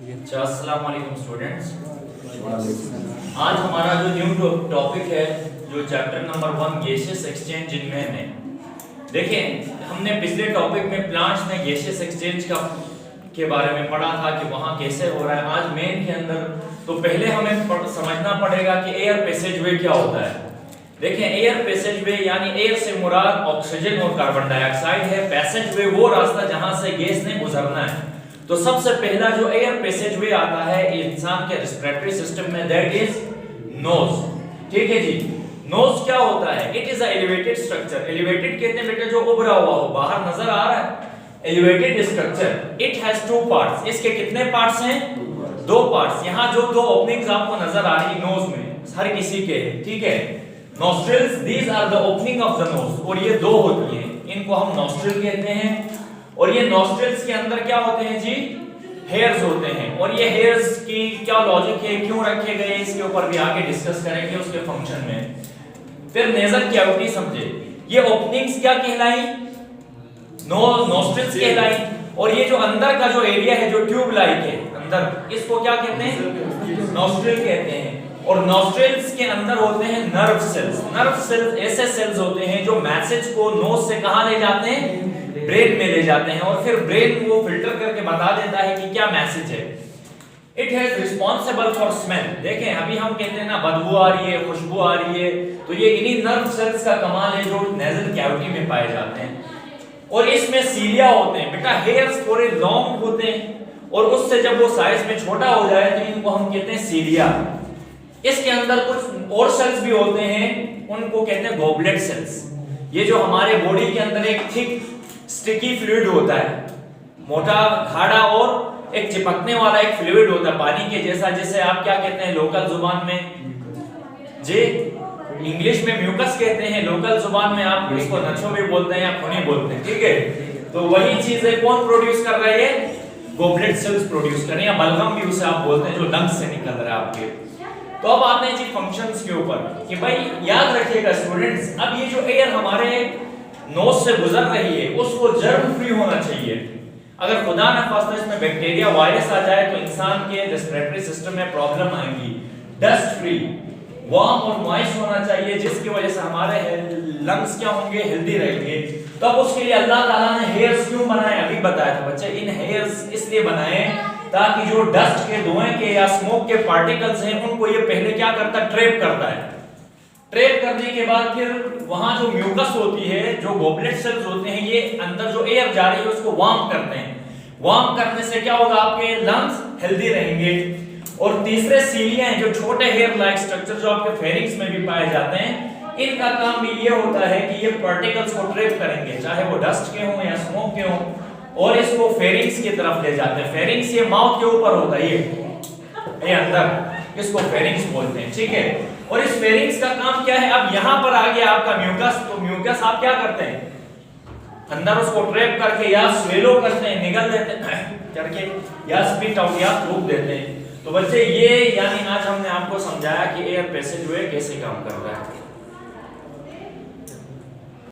अस्सलाम वालेकुम स्टूडेंट्स। आज हमारा जो न्यू टॉपिक है जो चैप्टर नंबर 1 गैसियस एक्सचेंज जिनमें है। देखिए हमने पिछले टॉपिक में प्लांट्स में गैसियस एक्सचेंज के बारे में पढ़ा था कि वहाँ कैसे हो रहा है। आज मेन के अंदर तो पहले हमें समझना पड़ेगा कि एयर पैसेजवे क्या होता है। देखें एयर पैसेजवे यानी एयर से मुराद ऑक्सीजन और कार्बन डाइऑक्साइड है। पैसेजवे वो रास्ता जहां से गैस ने गुजरना है। तो सबसे पहला जो एयर पैसेजवे आता है इंसान के रेस्पिरेटरी सिस्टम में, दैट इज नोज। ठीक है जी। नोज क्या होता है? It is a elevated structure. Elevated कहते हैं बेटा जो उभरा हुआ हो, बाहर नजर आ रहा है। Elevated structure. It has two parts. इसके कितने पार्ट्स हैं? दो पार्ट्स। यहाँ जो दो ओपनिंग्स आपको नजर आ रही नोज में हर किसी के, ठीक है। Nostrils, these are the opening of the nose, और ये दो होती हैं, इनको हम नोस्ट्रिल कहते हैं। और ये नोस्ट्रिल्स के अंदर क्या होते हैं जी? हेयर्स होते हैं। और ये हेयर्स की क्या लॉजिक है, क्यों रखे गए, इसके ऊपर भी आगे डिस्कस करेंगे उसके फंक्शन में। फिर नेजल कैविटी समझे, ये ओपनिंग्स क्या कहलाई? नोस्ट्रिल्स कहलाई। और ये जो अंदर का जो एरिया है जो ट्यूब लाइक है अंदर, इसको क्या कहते हैं? नोस्ट्रिल कहते हैं। और नोस्ट्रिल्स के अंदर होते हैं नर्व सेल्स। नर्व सेल्स ऐसे सेल्स होते हैं जो मैसेज को नोज से कहां ले जाते हैं? ब्रेन में ले जाते हैं। और फिर ब्रेन वो फिल्टर करके बता देता है कि क्या मैसेज है। It has responsible for smell. देखें अभी हम कहते हैं ना बदबू आ रही है, खुशबू आ रही है, तो ये इन्हीं नर्व सेल्स का कमाल है जो नेजल कैविटी में पाए जाते हैं। और इसमें सीलिया होते हैं बेटा। हेयर्स थोड़े लॉन्ग होते हैं और उससे जब वो साइज में छोटा हो जाए तो इनको हम कहते हैं सीलिया। इसके अंदर कुछ और सेल्स भी होते हैं, उनको कहते हैं गोबलेट सेल्स। ये जो हमारे बॉडी के अंदर एक थिक स्टिकी फ्लूइड होता है, मोटा गाढ़ा और एक चिपकने वाला एक फ्लूइड होता है पानी के जैसा, जिसे आप क्या कहते हैं लोकल जुबान में जी? इंग्लिश में म्यूकस कहते हैं, लोकल जुबान में आप इसको नचो भी बोलते हैं या खूनी बोलते हैं। ठीक है, तो वही चीज है। कौन प्रोड्यूस कर रहा है? गोबलेट सेल्स प्रोड्यूस कर रहे हैं, या बलगम भी उसे आप बोलते हैं, जो लंग्स से निकल रहा है आपके। तो अब आते हैं जी फंक्शंस के ऊपर कि भाई याद रखिएगा स्टूडेंट्स, अब ये जो एयर हमारे नोज से गुजर रही है उसको जर्म फ्री होना चाहिए। अगर खुदा न खास्ता इसमें बैक्टीरिया वायरस आ जाए तो इंसान के रेस्पिरेटरी सिस्टम में प्रॉब्लम आएगी। डस्ट फ्री, वार्म और मॉइस्ट होना चाहिए, जिसकी वजह से हमारे लंग्स क्या होंगे? हेल्दी रहेंगे। तो अब उसके लिए अल्लाह ताला ने हेयर्स क्यों बनाए? अभी बताया था बच्चे। इन हेयर्स इसलिए बनाए ताकि जो डस्ट के, धुएं के या स्मोक के पार्टिकल्स हैं उनको ये पहले क्या करता है? ट्रैप करता है। ट्रैप करने के बाद फिर वहां जो म्यूकस होती है, जो गोबलेट सेल्स होते हैं, ये अंदर जो एयर जा रही है उसको वार्म करते हैं। वार्म करने से क्या होगा? आपके लंग्स हेल्दी रहेंगे। और तीसरे सीलिया हैं, जो छोटे हेयर लाइक स्ट्रक्चर जो आपके फेरिंग्स में भी पाए जाते हैं, इनका काम भी ये होता है कि ये पार्टिकल्स को ट्रैप करेंगे, चाहे वो डस्ट के हों या स्मोक के हों, और इसको फेरिंग्स की तरफ ले जाते हैं। फेरिंग्स ये माउथ के ऊपर होता है, ये अंदर, इसको फेरिंग्स बोलते हैं। ठीक है, और इस फेरिंग्स का काम क्या है? अब यहां पर आ गया आपका म्यूकस, तो म्यूकस आप क्या करते हैं? अंदर उसको ट्रैप करके या स्वेलो करते हैं, निगल देते हैं करके, या स्पिट आउट या थूक देते हैं। तो बच्चे ये यानी आज हमने आपको समझाया कि एयर पैसेजवे कैसे काम कर रहा है।